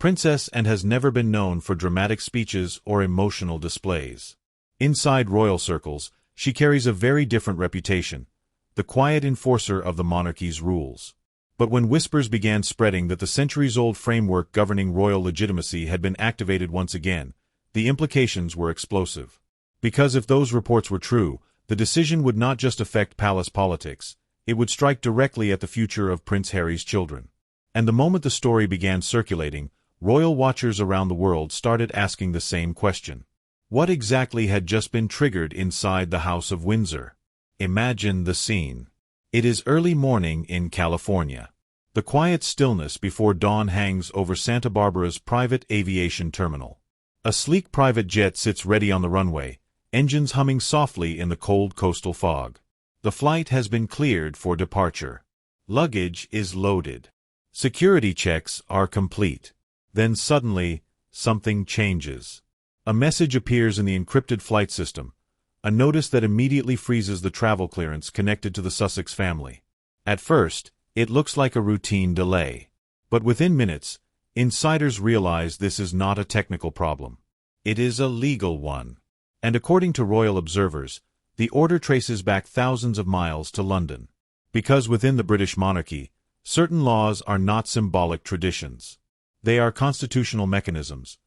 princess and has never been known for dramatic speeches or emotional displays. Inside royal circles, she carries a very different reputation, the quiet enforcer of the monarchy's rules. But when whispers began spreading that the centuries-old framework governing royal legitimacy had been activated once again, the implications were explosive. Because if those reports were true, the decision would not just affect palace politics, it would strike directly at the future of Prince Harry's children. And the moment the story began circulating, royal watchers around the world started asking the same question. What exactly had just been triggered inside the House of Windsor? Imagine the scene. It is early morning in California. The quiet stillness before dawn hangs over Santa Barbara's private aviation terminal. A sleek private jet sits ready on the runway, engines humming softly in the cold coastal fog. The flight has been cleared for departure. Luggage is loaded. Security checks are complete. Then suddenly, something changes. A message appears in the encrypted flight system, a notice that immediately freezes the travel clearance connected to the Sussex family. At first, it looks like a routine delay. But within minutes, insiders realize this is not a technical problem. It is a legal one. And according to royal observers, the order traces back thousands of miles to London. Because within the British monarchy, certain laws are not symbolic traditions. They are constitutional mechanisms,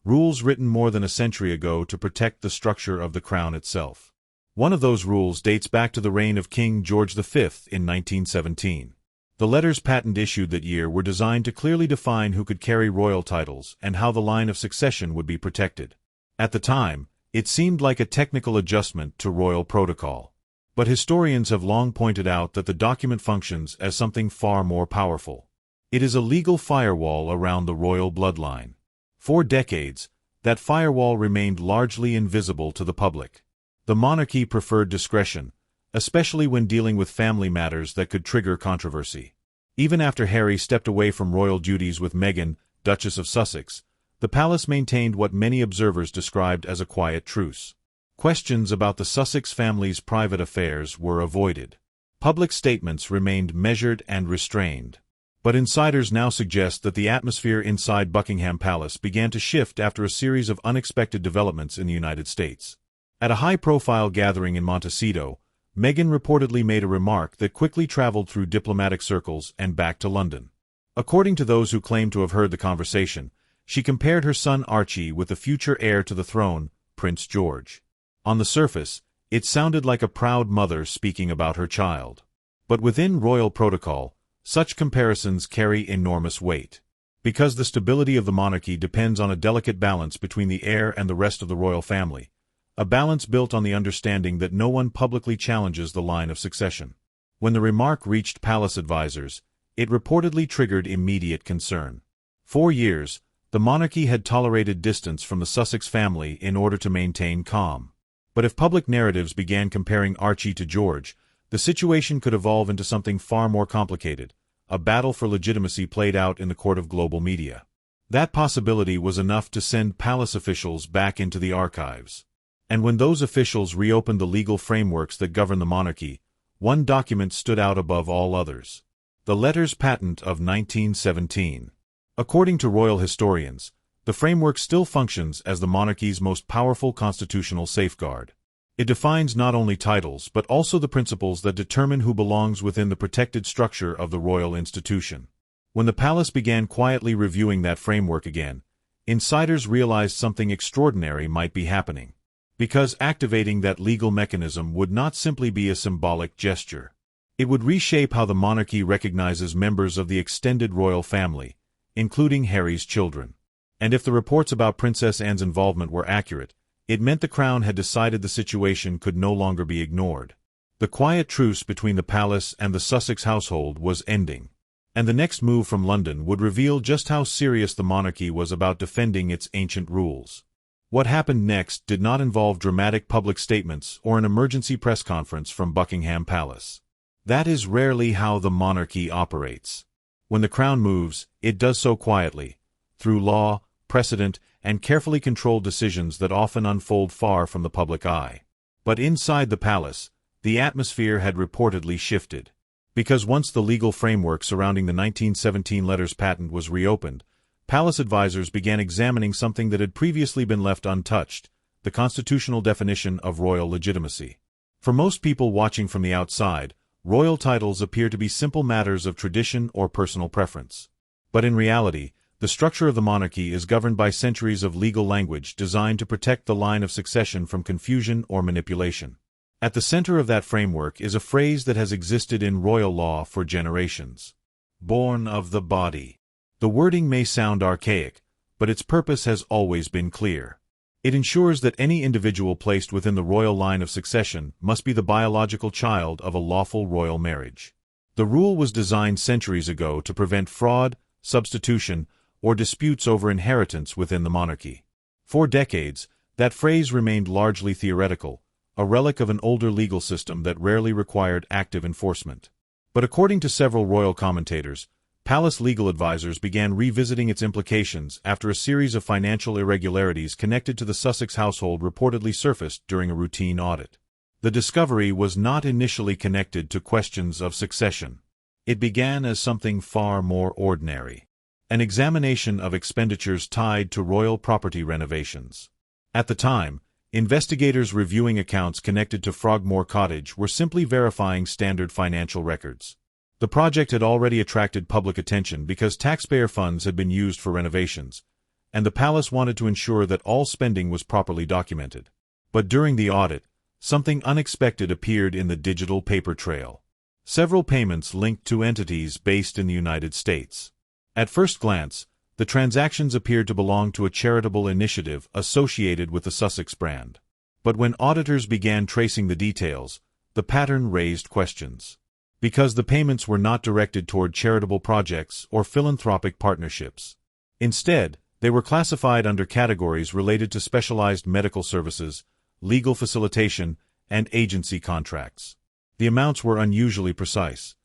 rules written more than a century ago to protect the structure of the crown itself. One of those rules dates back to the reign of King George V in 1917. The letters patent issued that year were designed to clearly define who could carry royal titles and how the line of succession would be protected. At the time, it seemed like a technical adjustment to royal protocol. But historians have long pointed out that the document functions as something far more powerful. It is a legal firewall around the royal bloodline. For decades, that firewall remained largely invisible to the public. The monarchy preferred discretion, especially when dealing with family matters that could trigger controversy. Even after Harry stepped away from royal duties with Meghan, Duchess of Sussex, the palace maintained what many observers described as a quiet truce. Questions about the Sussex family's private affairs were avoided. Public statements remained measured and restrained. But insiders now suggest that the atmosphere inside Buckingham Palace began to shift after a series of unexpected developments in the United States. At a high-profile gathering in Montecito, Meghan reportedly made a remark that quickly traveled through diplomatic circles and back to London. According to those who claim to have heard the conversation, she compared her son Archie with the future heir to the throne, Prince George. On the surface, it sounded like a proud mother speaking about her child. But within royal protocol, such comparisons carry enormous weight. Because the stability of the monarchy depends on a delicate balance between the heir and the rest of the royal family, a balance built on the understanding that no one publicly challenges the line of succession. When the remark reached palace advisors, it reportedly triggered immediate concern. For years, the monarchy had tolerated distance from the Sussex family in order to maintain calm. But if public narratives began comparing Archie to George, the situation could evolve into something far more complicated, a battle for legitimacy played out in the court of global media. That possibility was enough to send palace officials back into the archives. And when those officials reopened the legal frameworks that govern the monarchy, one document stood out above all others: the letters patent of 1917. According to royal historians, the framework still functions as the monarchy's most powerful constitutional safeguard. It defines not only titles but also the principles that determine who belongs within the protected structure of the royal institution. When the palace began quietly reviewing that framework again, insiders realized something extraordinary might be happening. Because activating that legal mechanism would not simply be a symbolic gesture. It would reshape how the monarchy recognizes members of the extended royal family, including Harry's children. And if the reports about Princess Anne's involvement were accurate, it meant the Crown had decided the situation could no longer be ignored. The quiet truce between the palace and the Sussex household was ending. And the next move from London would reveal just how serious the monarchy was about defending its ancient rules. What happened next did not involve dramatic public statements or an emergency press conference from Buckingham Palace. That is rarely how the monarchy operates. When the Crown moves, it does so quietly, through law, precedent, and carefully controlled decisions that often unfold far from the public eye. But inside the palace, the atmosphere had reportedly shifted. Because once the legal framework surrounding the 1917 letters patent was reopened, palace advisors began examining something that had previously been left untouched: the constitutional definition of royal legitimacy. For most people watching from the outside, royal titles appear to be simple matters of tradition or personal preference. But in reality, the structure of the monarchy is governed by centuries of legal language designed to protect the line of succession from confusion or manipulation. At the center of that framework is a phrase that has existed in royal law for generations: born of the body. The wording may sound archaic, but its purpose has always been clear. It ensures that any individual placed within the royal line of succession must be the biological child of a lawful royal marriage. The rule was designed centuries ago to prevent fraud, substitution, or disputes over inheritance within the monarchy. For decades, that phrase remained largely theoretical, a relic of an older legal system that rarely required active enforcement. But according to several royal commentators, palace legal advisors began revisiting its implications after a series of financial irregularities connected to the Sussex household reportedly surfaced during a routine audit. The discovery was not initially connected to questions of succession. It began as something far more ordinary: an examination of expenditures tied to royal property renovations. At the time, investigators reviewing accounts connected to Frogmore Cottage were simply verifying standard financial records. The project had already attracted public attention because taxpayer funds had been used for renovations, and the palace wanted to ensure that all spending was properly documented. But during the audit, something unexpected appeared in the digital paper trail: several payments linked to entities based in the United States. At first glance, the transactions appeared to belong to a charitable initiative associated with the Sussex brand. But when auditors began tracing the details, the pattern raised questions. Because the payments were not directed toward charitable projects or philanthropic partnerships. Instead, they were classified under categories related to specialized medical services, legal facilitation, and agency contracts. The amounts were unusually precise: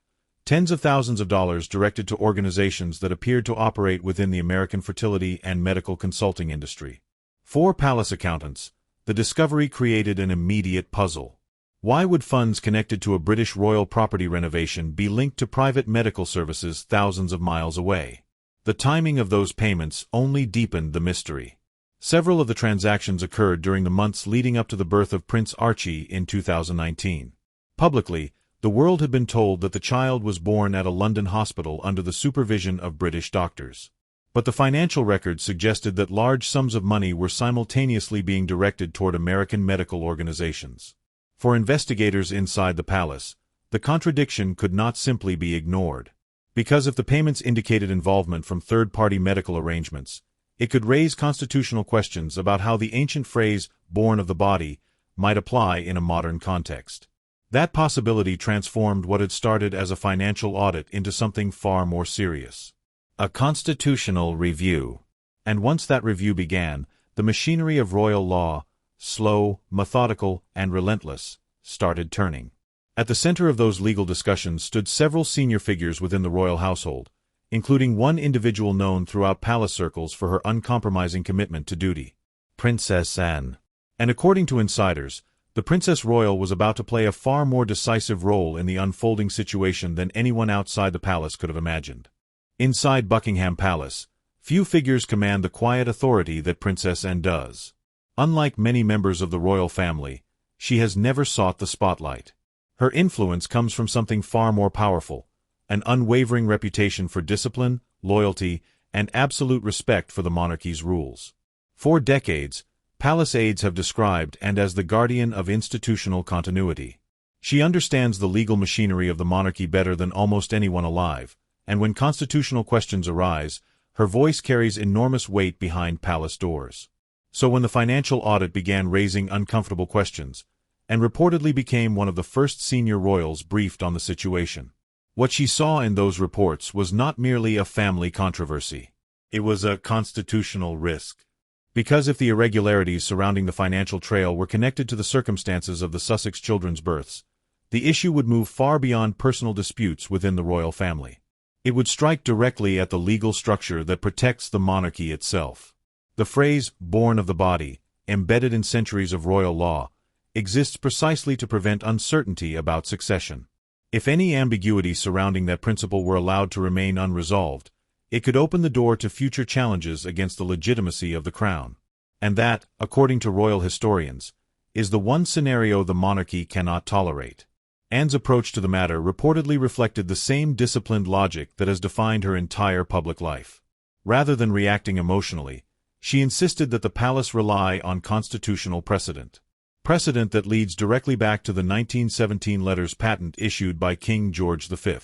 tens of thousands of dollars directed to organizations that appeared to operate within the American fertility and medical consulting industry. For palace accountants, the discovery created an immediate puzzle. Why would funds connected to a British royal property renovation be linked to private medical services thousands of miles away? The timing of those payments only deepened the mystery. Several of the transactions occurred during the months leading up to the birth of Prince Archie in 2019. Publicly, the world had been told that the child was born at a London hospital under the supervision of British doctors. But the financial records suggested that large sums of money were simultaneously being directed toward American medical organizations. For investigators inside the palace, the contradiction could not simply be ignored. Because if the payments indicated involvement from third-party medical arrangements, it could raise constitutional questions about how the ancient phrase, born of the body, might apply in a modern context. That possibility transformed what had started as a financial audit into something far more serious: a constitutional review. And once that review began, the machinery of royal law, slow, methodical, and relentless, started turning. At the center of those legal discussions stood several senior figures within the royal household, including one individual known throughout palace circles for her uncompromising commitment to duty: Princess Anne. And according to insiders, the Princess Royal was about to play a far more decisive role in the unfolding situation than anyone outside the palace could have imagined. Inside Buckingham Palace, few figures command the quiet authority that Princess Anne does. Unlike many members of the royal family, she has never sought the spotlight. Her influence comes from something far more powerful: an unwavering reputation for discipline, loyalty, and absolute respect for the monarchy's rules. For decades, palace aides have described Anne as the guardian of institutional continuity. She understands the legal machinery of the monarchy better than almost anyone alive, and when constitutional questions arise, her voice carries enormous weight behind palace doors. So when the financial audit began raising uncomfortable questions, Anne reportedly became one of the first senior royals briefed on the situation. What she saw in those reports was not merely a family controversy. It was a constitutional risk. Because if the irregularities surrounding the financial trail were connected to the circumstances of the Sussex children's births, the issue would move far beyond personal disputes within the royal family. It would strike directly at the legal structure that protects the monarchy itself. The phrase, born of the body, embedded in centuries of royal law, exists precisely to prevent uncertainty about succession. If any ambiguity surrounding that principle were allowed to remain unresolved, It could open the door to future challenges against the legitimacy of the crown. And that, according to royal historians, is the one scenario the monarchy cannot tolerate. Anne's approach to the matter reportedly reflected the same disciplined logic that has defined her entire public life. Rather than reacting emotionally, she insisted that the palace rely on constitutional precedent. Precedent that leads directly back to the 1917 letters patent issued by King George V.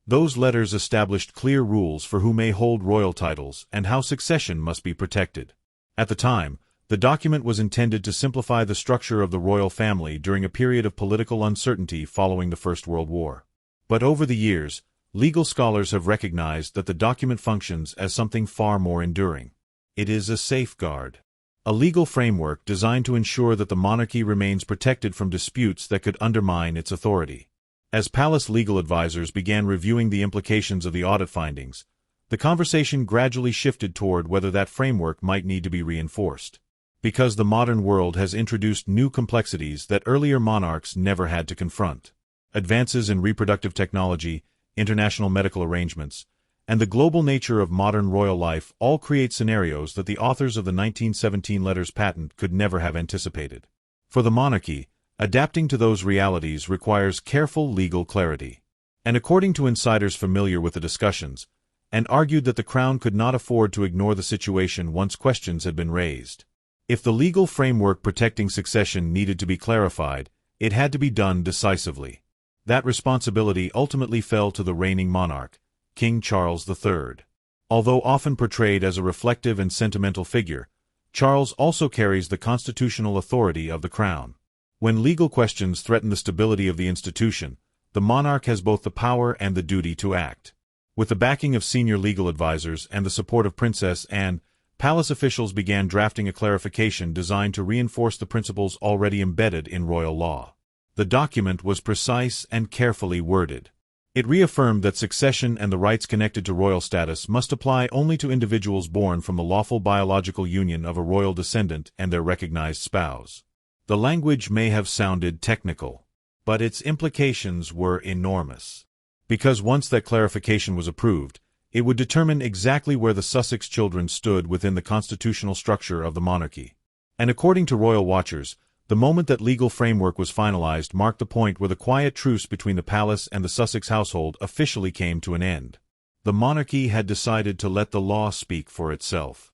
Those letters established clear rules for who may hold royal titles and how succession must be protected. At the time, the document was intended to simplify the structure of the royal family during a period of political uncertainty following the First World War. But over the years, legal scholars have recognized that the document functions as something far more enduring. It is a safeguard. A legal framework designed to ensure that the monarchy remains protected from disputes that could undermine its authority. As palace legal advisors began reviewing the implications of the audit findings, the conversation gradually shifted toward whether that framework might need to be reinforced. Because the modern world has introduced new complexities that earlier monarchs never had to confront. Advances in reproductive technology, international medical arrangements, and the global nature of modern royal life all create scenarios that the authors of the 1917 letters patent could never have anticipated. For the monarchy, adapting to those realities requires careful legal clarity. And according to insiders familiar with the discussions, Anne argued that the crown could not afford to ignore the situation once questions had been raised. If the legal framework protecting succession needed to be clarified, it had to be done decisively. That responsibility ultimately fell to the reigning monarch, King Charles III. Although often portrayed as a reflective and sentimental figure, Charles also carries the constitutional authority of the crown. When legal questions threaten the stability of the institution, the monarch has both the power and the duty to act. With the backing of senior legal advisors and the support of Princess Anne, palace officials began drafting a clarification designed to reinforce the principles already embedded in royal law. The document was precise and carefully worded. It reaffirmed that succession and the rights connected to royal status must apply only to individuals born from the lawful biological union of a royal descendant and their recognized spouse. The language may have sounded technical, but its implications were enormous. Because once that clarification was approved, it would determine exactly where the Sussex children stood within the constitutional structure of the monarchy. And according to royal watchers, the moment that legal framework was finalized marked the point where the quiet truce between the palace and the Sussex household officially came to an end. The monarchy had decided to let the law speak for itself.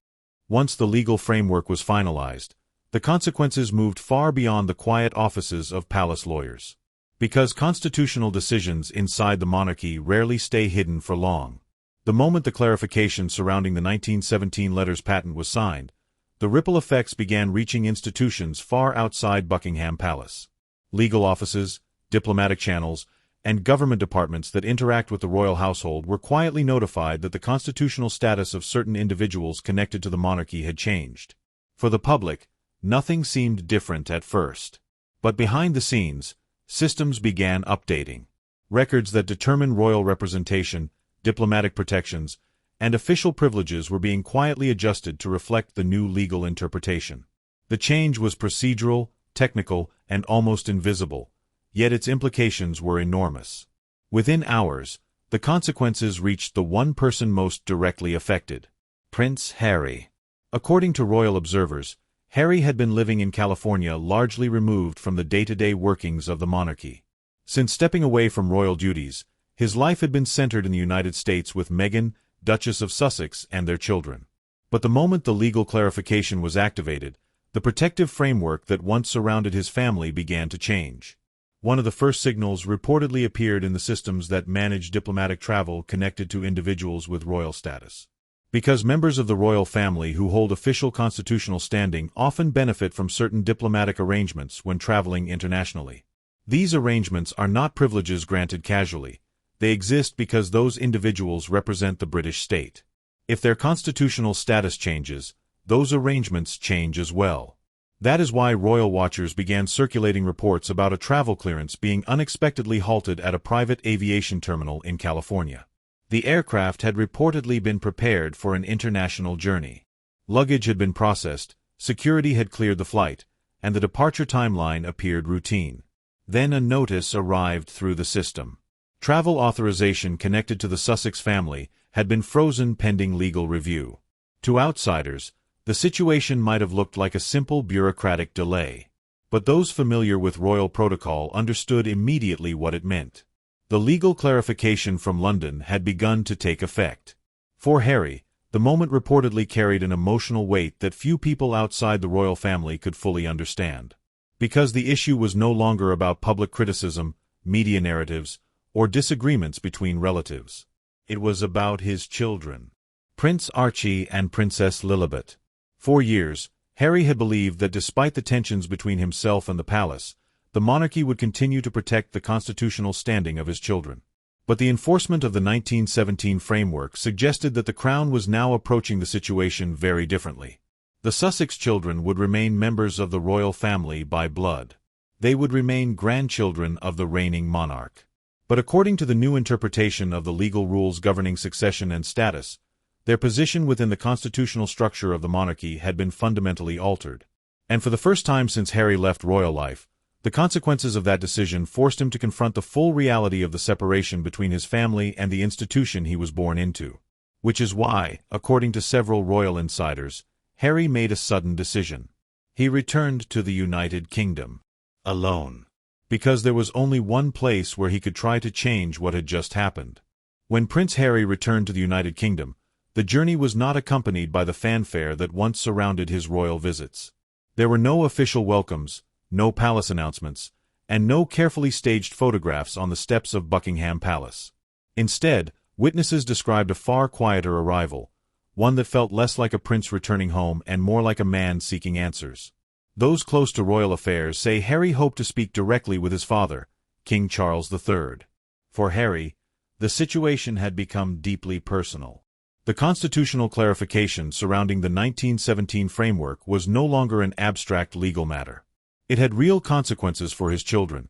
Once the legal framework was finalized, the consequences moved far beyond the quiet offices of palace lawyers. Because constitutional decisions inside the monarchy rarely stay hidden for long. The moment the clarification surrounding the 1917 letters patent was signed, the ripple effects began reaching institutions far outside Buckingham Palace. Legal offices, diplomatic channels, and government departments that interact with the royal household were quietly notified that the constitutional status of certain individuals connected to the monarchy had changed. For the public, nothing seemed different at first. But behind the scenes, systems began updating. Records that determine royal representation, diplomatic protections, and official privileges were being quietly adjusted to reflect the new legal interpretation. The change was procedural, technical, and almost invisible, yet its implications were enormous. Within hours, the consequences reached the one person most directly affected: Prince Harry. According to royal observers, Harry had been living in California largely removed from the day-to-day workings of the monarchy. Since stepping away from royal duties, his life had been centered in the United States with Meghan, Duchess of Sussex, and their children. But the moment the legal clarification was activated, the protective framework that once surrounded his family began to change. One of the first signals reportedly appeared in the systems that manage diplomatic travel connected to individuals with royal status. Because members of the royal family who hold official constitutional standing often benefit from certain diplomatic arrangements when traveling internationally. These arrangements are not privileges granted casually. They exist because those individuals represent the British state. If their constitutional status changes, those arrangements change as well. That is why royal watchers began circulating reports about a travel clearance being unexpectedly halted at a private aviation terminal in California. The aircraft had reportedly been prepared for an international journey. Luggage had been processed, security had cleared the flight, and the departure timeline appeared routine. Then a notice arrived through the system. Travel authorization connected to the Sussex family had been frozen pending legal review. To outsiders, the situation might have looked like a simple bureaucratic delay. But those familiar with royal protocol understood immediately what it meant. The legal clarification from London had begun to take effect. For Harry, the moment reportedly carried an emotional weight that few people outside the royal family could fully understand. Because the issue was no longer about public criticism, media narratives, or disagreements between relatives. It was about his children, Prince Archie and Princess Lilibet. For years, Harry had believed that despite the tensions between himself and the palace, the monarchy would continue to protect the constitutional standing of his children. But the enforcement of the 1917 framework suggested that the crown was now approaching the situation very differently. The Sussex children would remain members of the royal family by blood. They would remain grandchildren of the reigning monarch. But according to the new interpretation of the legal rules governing succession and status, their position within the constitutional structure of the monarchy had been fundamentally altered. And for the first time since Harry left royal life, the consequences of that decision forced him to confront the full reality of the separation between his family and the institution he was born into. Which is why, according to several royal insiders, Harry made a sudden decision. He returned to the United Kingdom. Alone. Because there was only one place where he could try to change what had just happened. When Prince Harry returned to the United Kingdom, the journey was not accompanied by the fanfare that once surrounded his royal visits. There were no official welcomes, no palace announcements, and no carefully staged photographs on the steps of Buckingham Palace. Instead, witnesses described a far quieter arrival, one that felt less like a prince returning home and more like a man seeking answers. Those close to royal affairs say Harry hoped to speak directly with his father, King Charles III. For Harry, the situation had become deeply personal. The constitutional clarification surrounding the 1917 framework was no longer an abstract legal matter. It had real consequences for his children,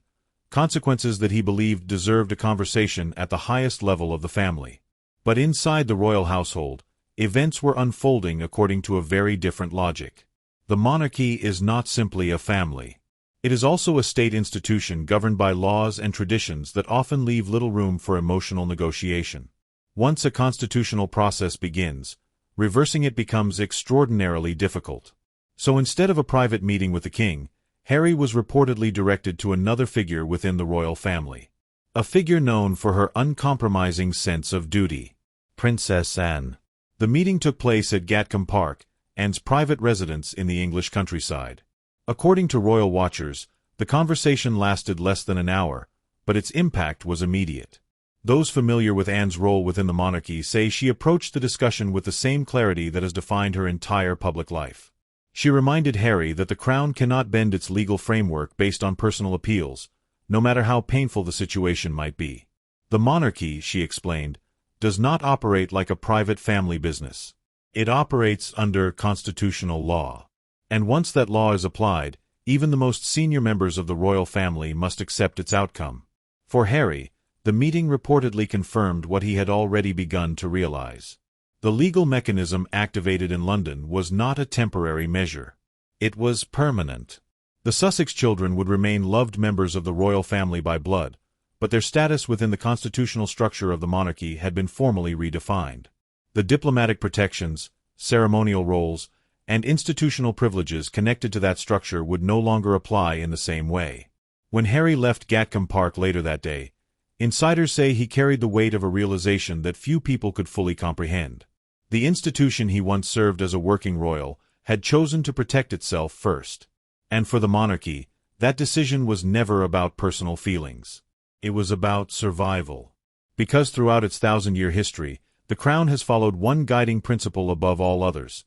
consequences that he believed deserved a conversation at the highest level of the family. But inside the royal household, events were unfolding according to a very different logic. The monarchy is not simply a family. It is also a state institution governed by laws and traditions that often leave little room for emotional negotiation. Once a constitutional process begins, reversing it becomes extraordinarily difficult. So instead of a private meeting with the king, Harry was reportedly directed to another figure within the royal family. A figure known for her uncompromising sense of duty. Princess Anne. The meeting took place at Gatcombe Park, Anne's private residence in the English countryside. According to royal watchers, the conversation lasted less than an hour, but its impact was immediate. Those familiar with Anne's role within the monarchy say she approached the discussion with the same clarity that has defined her entire public life. She reminded Harry that the crown cannot bend its legal framework based on personal appeals, no matter how painful the situation might be. The monarchy, she explained, does not operate like a private family business. It operates under constitutional law. And once that law is applied, even the most senior members of the royal family must accept its outcome. For Harry, the meeting reportedly confirmed what he had already begun to realize. The legal mechanism activated in London was not a temporary measure. It was permanent. The Sussex children would remain loved members of the royal family by blood, but their status within the constitutional structure of the monarchy had been formally redefined. The diplomatic protections, ceremonial roles, and institutional privileges connected to that structure would no longer apply in the same way. When Harry left Gatcombe Park later that day, insiders say he carried the weight of a realization that few people could fully comprehend. The institution he once served as a working royal had chosen to protect itself first. And for the monarchy, that decision was never about personal feelings. It was about survival. Because throughout its 1,000-year history, the crown has followed one guiding principle above all others.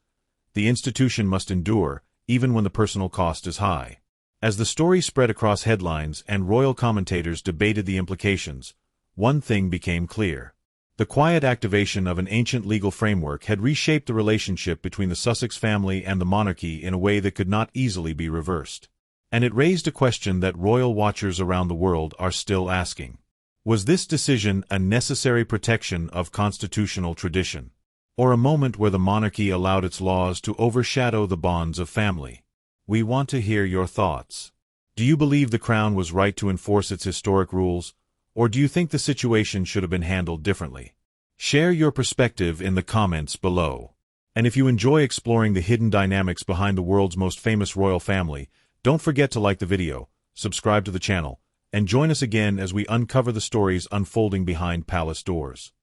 The institution must endure, even when the personal cost is high. As the story spread across headlines and royal commentators debated the implications, one thing became clear. The quiet activation of an ancient legal framework had reshaped the relationship between the Sussex family and the monarchy in a way that could not easily be reversed. And it raised a question that royal watchers around the world are still asking. Was this decision a necessary protection of constitutional tradition, or a moment where the monarchy allowed its laws to overshadow the bonds of family? We want to hear your thoughts. Do you believe the crown was right to enforce its historic rules, or do you think the situation should have been handled differently? Share your perspective in the comments below. And if you enjoy exploring the hidden dynamics behind the world's most famous royal family, don't forget to like the video, subscribe to the channel, and join us again as we uncover the stories unfolding behind palace doors.